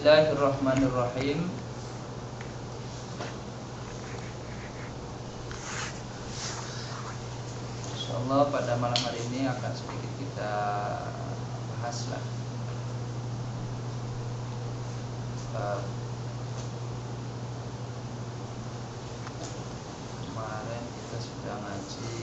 Bismillahirrahmanirrahim. Insyaallah pada malam hari ini akan sedikit kita bahaslah kemarin kita sudah ngaji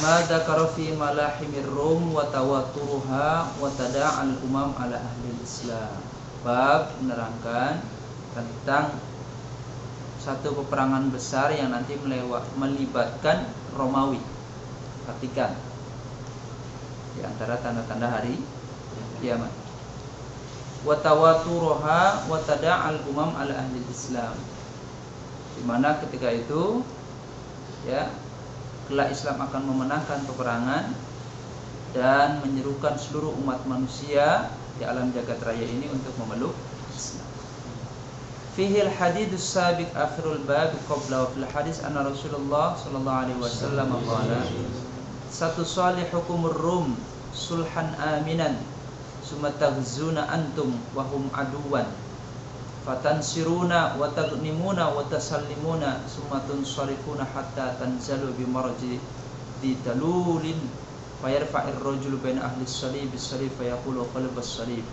ma dzakara fi malahimir rum wa tawaturuha wa tada'al umam ala ahli Islam. Bab menerangkan tentang satu peperangan besar yang nanti melibatkan Romawi. Perhatikan di antara tanda-tanda hari kiamat. Wa tawaturuha wa tada'al umam ala ahli Islam. Di mana ketika itu ya kelak Islam akan memenangkan peperangan dan menyerukan seluruh umat manusia di alam jagat raya ini untuk memeluk Islam. Fihil hadithus sabiq akhirul bab qabla wa fil hadis anna Rasulullah sallallahu alaihi wasallam qala satu salihukumur rum sulhan aminan summa taghzuna antum wa hum aduwan fatansiruna wa taghnimuna wa tasallimuna summa tunsarifuna hatta tanzalu bi marji di dalulin fayarfa'ir rajulu baina ahli salib bis-salib fayaqulu qalbas salib.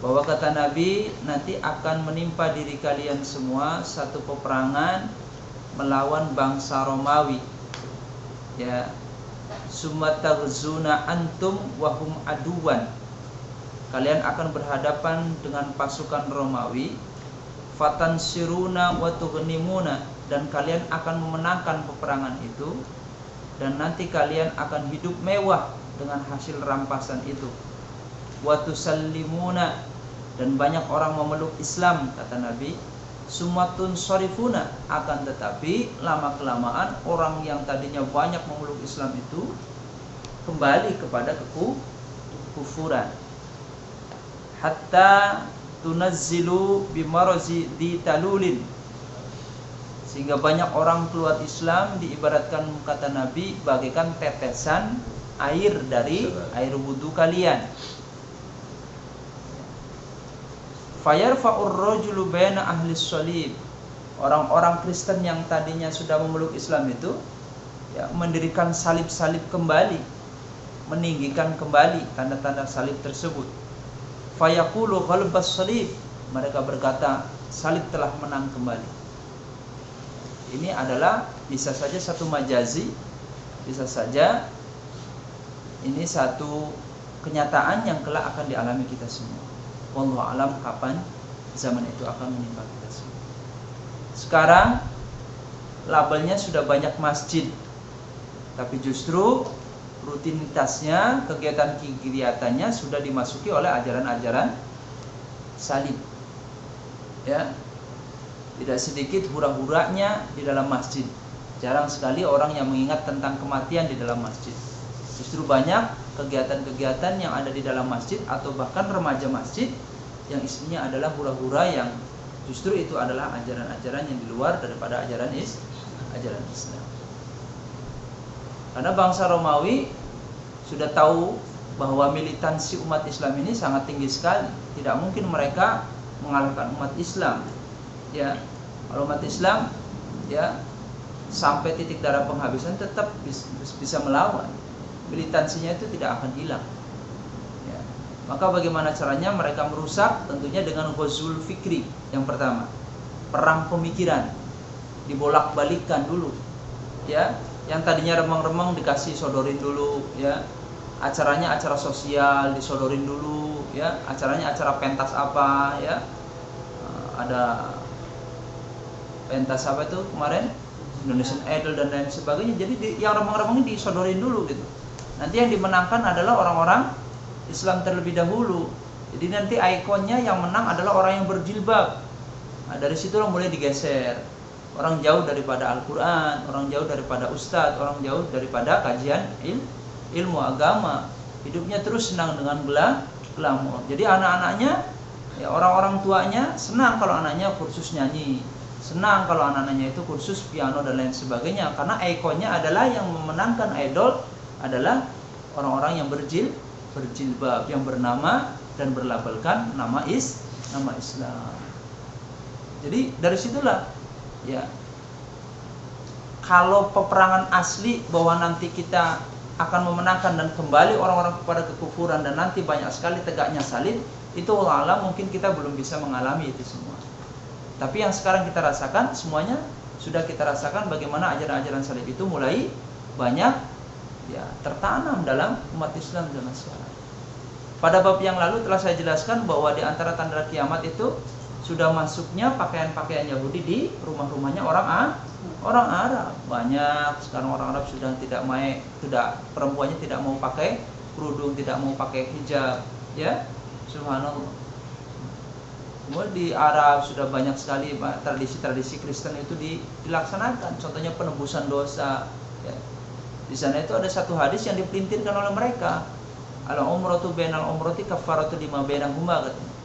Bahwa kata Nabi nanti akan menimpa diri kalian semua satu peperangan melawan bangsa Romawi. Ya. Summa taghzuna antum wa hum aduwan. Kalian akan berhadapan dengan pasukan Romawi. Fatansiruna wa tughnimuna, dan kalian akan memenangkan peperangan itu, dan nanti kalian akan hidup mewah dengan hasil rampasan itu. Wa tusallimuna, dan banyak orang memeluk Islam kata Nabi. Sumatun sorifuna, akan tetapi lama kelamaan orang yang tadinya banyak memeluk Islam itu kembali kepada kekufuran. Hatta tunazzilu bimarzi di talulin, sehingga banyak orang keluar Islam diibaratkan kata Nabi bagaikan tetesan air dari air wudu kalian. Fayarfa'ur rajulu baina ahli salib, orang-orang Kristen yang tadinya sudah memeluk Islam itu ya, mendirikan salib-salib kembali, meninggikan kembali tanda-tanda salib tersebut. Fayaqulu ghalbas salib, mereka berkata salib telah menang kembali. Ini adalah bisa saja satu majazi, bisa saja ini satu kenyataan yang kelak akan dialami kita semua. Wallahu alam kapan zaman itu akan menimpa kita semua. Sekarang labelnya sudah banyak masjid, tapi justru rutinitasnya, kegiatan-kegiatannya sudah dimasuki oleh ajaran-ajaran salib. Ya. Tidak sedikit hura-huranya di dalam masjid. Jarang sekali orang yang mengingat tentang kematian di dalam masjid. Justru banyak kegiatan-kegiatan yang ada di dalam masjid atau bahkan remaja masjid yang isinya adalah hura-hura yang justru itu adalah ajaran-ajaran yang di luar daripada ajaran Islam. Karena bangsa Romawi sudah tahu bahwa militansi umat Islam ini sangat tinggi sekali. Tidak mungkin mereka mengalahkan umat Islam. Ya, kalau umat Islam ya sampai titik darah penghabisan tetap bisa melawan. Militansinya itu tidak akan hilang. Ya. Maka bagaimana caranya mereka merusak? Tentunya dengan ghazul fikri. Yang pertama, perang pemikiran, dibolak-balikkan dulu. Ya. Yang tadinya remang-remang dikasih sodorin dulu, ya. Acaranya acara sosial disodorin dulu, ya. Acaranya acara pentas apa, ya. Ada pentas apa itu kemarin? Indonesian Idol dan lain sebagainya. Jadi yang remang-remang ini disodorin dulu gitu. Nanti yang dimenangkan adalah orang-orang Islam terlebih dahulu. Jadi nanti ikonnya yang menang adalah orang yang berjilbab. Nah, dari situlah mulai digeser. Orang jauh daripada Al-Quran, orang jauh daripada ustadz, orang jauh daripada kajian ilmu agama. Hidupnya terus senang dengan glamor. Jadi anak-anaknya, ya orang-orang tuanya senang kalau anaknya kursus nyanyi, senang kalau anak-anaknya itu kursus piano dan lain sebagainya, karena ikonnya adalah yang memenangkan idol adalah orang-orang yang berjilbab, yang bernama dan berlabelkan nama Islam. Jadi dari situlah ya, kalau peperangan asli bahwa nanti kita akan memenangkan dan kembali orang-orang kepada kekufuran dan nanti banyak sekali tegaknya salib, itu Allah mungkin kita belum bisa mengalami itu semua. Tapi yang sekarang kita rasakan semuanya sudah kita rasakan bagaimana ajaran-ajaran salib itu mulai banyak ya tertanam dalam umat Islam zaman sekarang. Pada bab yang lalu telah saya jelaskan bahwa di antara tanda kiamat itu sudah masuknya pakaian-pakaian Yahudi di rumah-rumahnya orang Arab. Banyak sekarang orang Arab sudah perempuannya tidak mau pakai kerudung, tidak mau pakai hijab, ya. Subhanallah. Kemudian di Arab sudah banyak sekali tradisi-tradisi Kristen itu dilaksanakan. Contohnya penebusan dosa, ya. Di sana itu ada satu hadis yang dipelintirkan oleh mereka. Al-umratu bainal umrati kafaratu lima bainahuma, katanya.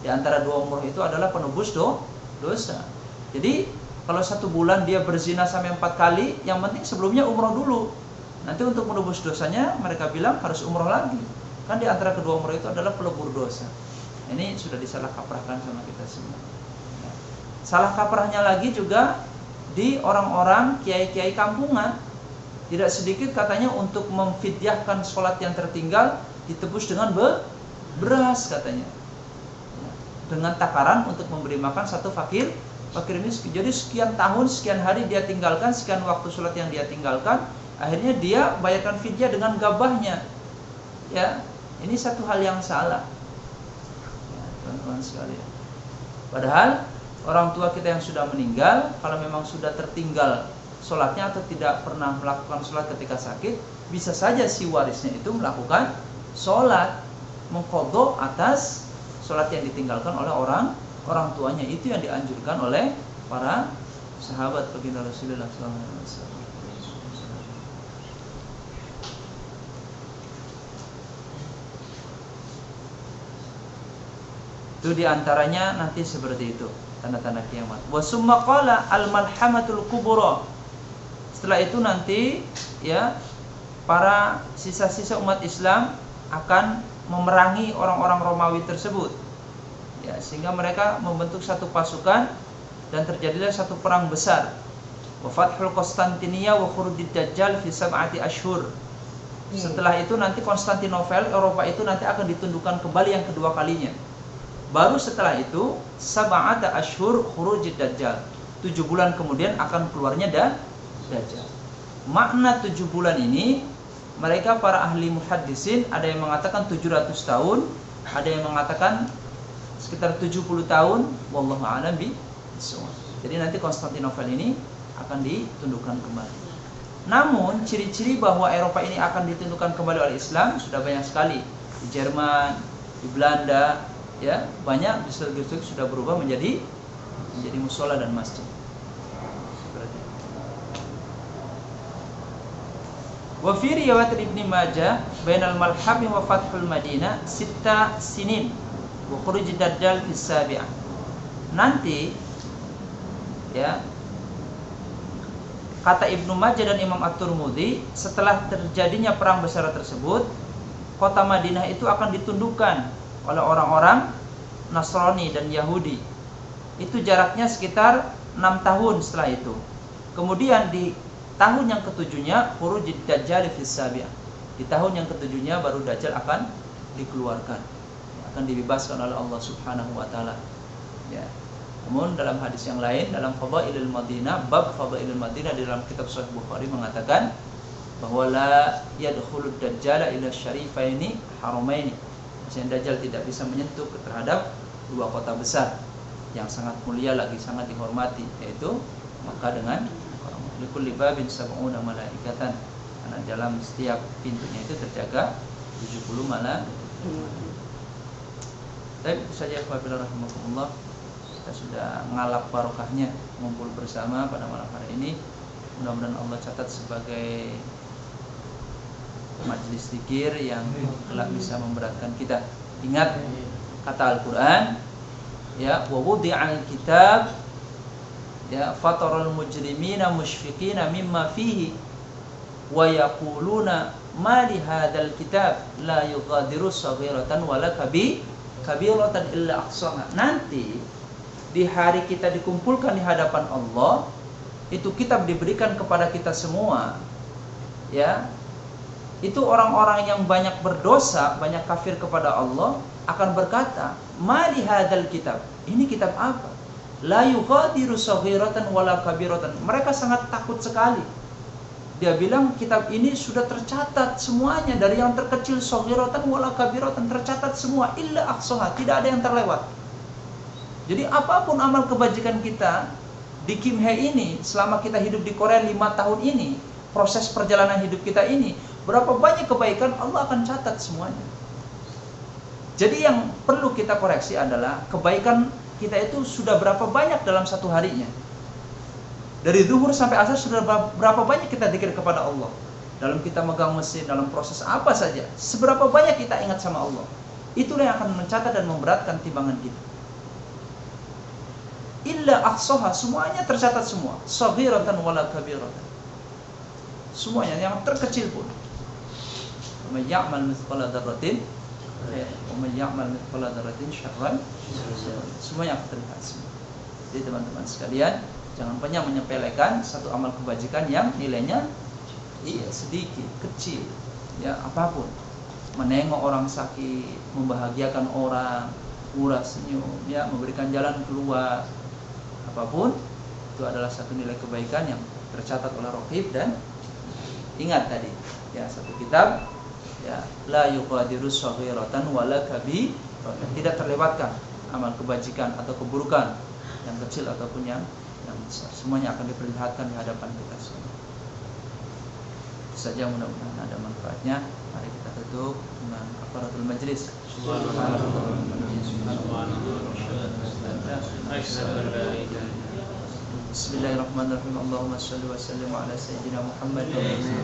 Di antara dua umrah itu adalah penebus dosa. Jadi kalau 1 bulan dia berzina sampai 4 kali, yang penting sebelumnya umrah dulu. Nanti untuk menebus dosanya mereka bilang harus umrah lagi. Kan di antara kedua umrah itu adalah pelebur dosa. Ini sudah disalah kaprahkan sama kita semua. Ya. Salah kaprahnya lagi juga di orang-orang kiai-kiai kampungan. Tidak sedikit katanya untuk memfidyahkan sholat yang tertinggal ditebus dengan beras katanya. Ya. Dengan takaran untuk memberi makan satu fakir miskin. Jadi sekian tahun, sekian hari dia tinggalkan, sekian waktu sholat yang dia tinggalkan, akhirnya dia bayarkan fidyah dengan gabahnya. Ya, ini satu hal yang salah. Ya, teman-teman sekalian. Padahal orang tua kita yang sudah meninggal, kalau memang sudah tertinggal sholatnya atau tidak pernah melakukan sholat ketika sakit, bisa saja si warisnya itu melakukan sholat, mengqadha atas sholat yang ditinggalkan oleh orang tuanya. Itu yang dianjurkan oleh para sahabat baginda Rasulullah SAW. Itu diantaranya nanti seperti itu tanda-tanda kiamat. Wa summa qala al-malhamatul kubra. Setelah itu nanti ya para sisa-sisa umat Islam akan memerangi orang-orang Romawi tersebut. Ya, sehingga mereka membentuk satu pasukan dan terjadilah satu perang besar. Wa fathul Konstantinia wa khurujid dajjal fi sab'ati ashhur. Setelah itu nanti Konstantinopel, Eropa itu nanti akan ditundukkan kembali yang kedua kalinya. Baru setelah itu sab'ata ashhur khurujid dajjal. 7 bulan kemudian akan keluarnya dajjal. Makna 7 bulan ini mereka para ahli muhaddisin ada yang mengatakan 700 tahun, ada yang mengatakan sekitar 70 tahun, wallahu a'lam bishawab. Jadi nanti Konstantinopel ini akan ditundukkan kembali. Namun ciri-ciri bahwa Eropa ini akan ditundukkan kembali oleh Islam sudah banyak sekali. Di Jerman, di Belanda, ya, banyak distrik-distrik sudah berubah menjadi mushola dan masjid. Wa fi riwayat Ibnu Majah bainal malhami wa fathul Madinah 6 sinin. Wa khurujid dajjal fi sabi'ah. Nanti ya kata Ibnu Majah dan Imam At-Tirmidzi, setelah terjadinya perang besar tersebut, kota Madinah itu akan ditundukkan oleh orang-orang Nasrani dan Yahudi. Itu jaraknya sekitar 6 tahun setelah itu. Kemudian di tahun yang ketujuhnya khurujid dajjal fi sabi'ah. Di tahun yang ketujuhnya baru Dajjal akan dikeluarkan, akan dibebaskan oleh Allah Subhanahu wa taala. Ya. Namun dalam hadis yang lain dalam Fadailul Madinah, bab Fadailul Madinah di dalam kitab Sahih Bukhari mengatakan bahwa la yadkhulud dajjal ila syarifaini haramaini. Maksudnya Dajjal tidak bisa menyentuh terhadap 2 kota besar yang sangat mulia lagi sangat dihormati, yaitu Makkah dengan likulli babin sab'una malaikatan. Karena dalam setiap pintunya itu terjaga 70 malaikat. Baik, itu saja wabillahi rahmatullah. Kita sudah ngalap barokahnya ngumpul bersama pada malam hari ini. Mudah-mudahan Allah catat sebagai majelis zikir yang kelak bisa memberatkan kita. Ingat kata Al-Qur'an, ya, wa wudi'al kitab, ya, fataral mujrimina musyfiqina mimma fihi wa yaquluna ma li hadzal kitab la yughadiru shaghiratan wala kabiratan illa ahsaha. Nanti di hari kita dikumpulkan di hadapan Allah, itu kitab diberikan kepada kita semua, ya. Itu orang-orang yang banyak berdosa, banyak kafir kepada Allah akan berkata, "Ma li hadzal kitab?" Ini kitab apa? La yughadiru shaghiratan wala kabiratan. Mereka sangat takut sekali. Dia bilang kitab ini sudah tercatat semuanya, dari yang terkecil shaghiratan wala kabiratan, tercatat semua, illa ahsaha, tidak ada yang terlewat. Jadi apapun amal kebajikan kita di Kim Hye ini, selama kita hidup di Korea 5 tahun ini, proses perjalanan hidup kita ini, berapa banyak kebaikan Allah akan catat semuanya. Jadi yang perlu kita koreksi adalah kebaikan kita itu sudah berapa banyak dalam satu harinya. Dari zuhur sampai asar sudah berapa banyak kita zikir kepada Allah. Dalam kita megang mesin, dalam proses apa saja, seberapa banyak kita ingat sama Allah. Itulah yang akan mencatat dan memberatkan timbangan kita. Illa ahsaha, semuanya tercatat semua. Shaghiratan wala kabiratan. Semuanya, yang terkecil pun. Wa may ya'mal mithqala dzarratin khairan wa may ya'mal mithqala dzarratin syarran. Semuanya akan terlihat semua. Jadi teman-teman sekalian, jangan pernah menyepelekan satu amal kebajikan yang nilainya sedikit, kecil, ya, apapun. Menengok orang sakit, membahagiakan orang, murah senyum, ya, memberikan jalan keluar, apapun itu adalah satu nilai kebaikan yang tercatat oleh Raqib. Dan ingat tadi, ya, satu kitab, ya, la yughadiru shaghiratan wala kabiratan, tidak terlewatkan amal kebajikan atau keburukan yang kecil ataupun yang besar, semuanya akan diperlihatkan di hadapan kita semua. Itu saja, mudah-mudahan ada manfaatnya. Mari kita tutup dengan kafaratul majlis. Bismillahirrahmanirrahim. Allahumma shalli wa sallim ala sayyidina Muhammad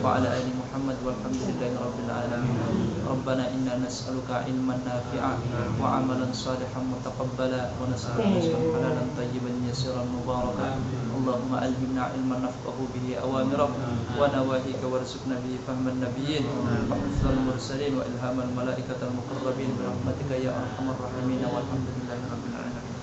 wa ala ali Muhammad walhamdulillahi rabbil alamin. Rabbana inna nas'aluka ilman nafi'a wa amalan salihan mutaqabbala wa nas'aluka rizqan halalan tayyiban yasiran mubarakan. Allahumma alhimna ilman nafqahu bihi awamirak wa nawahika warzuqna bihi fahman nabiyyin wa hifdzal mursalin wa ilhamal malaikatal muqarrabin bi rahmatika ya arhamar rahimin. Walhamdulillahi rabbil alamin.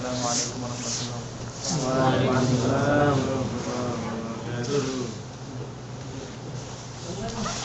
Assalamualaikum warahmatullahi wabarakatuh. Waalaikumsalam warahmatullahi wabarakatuh.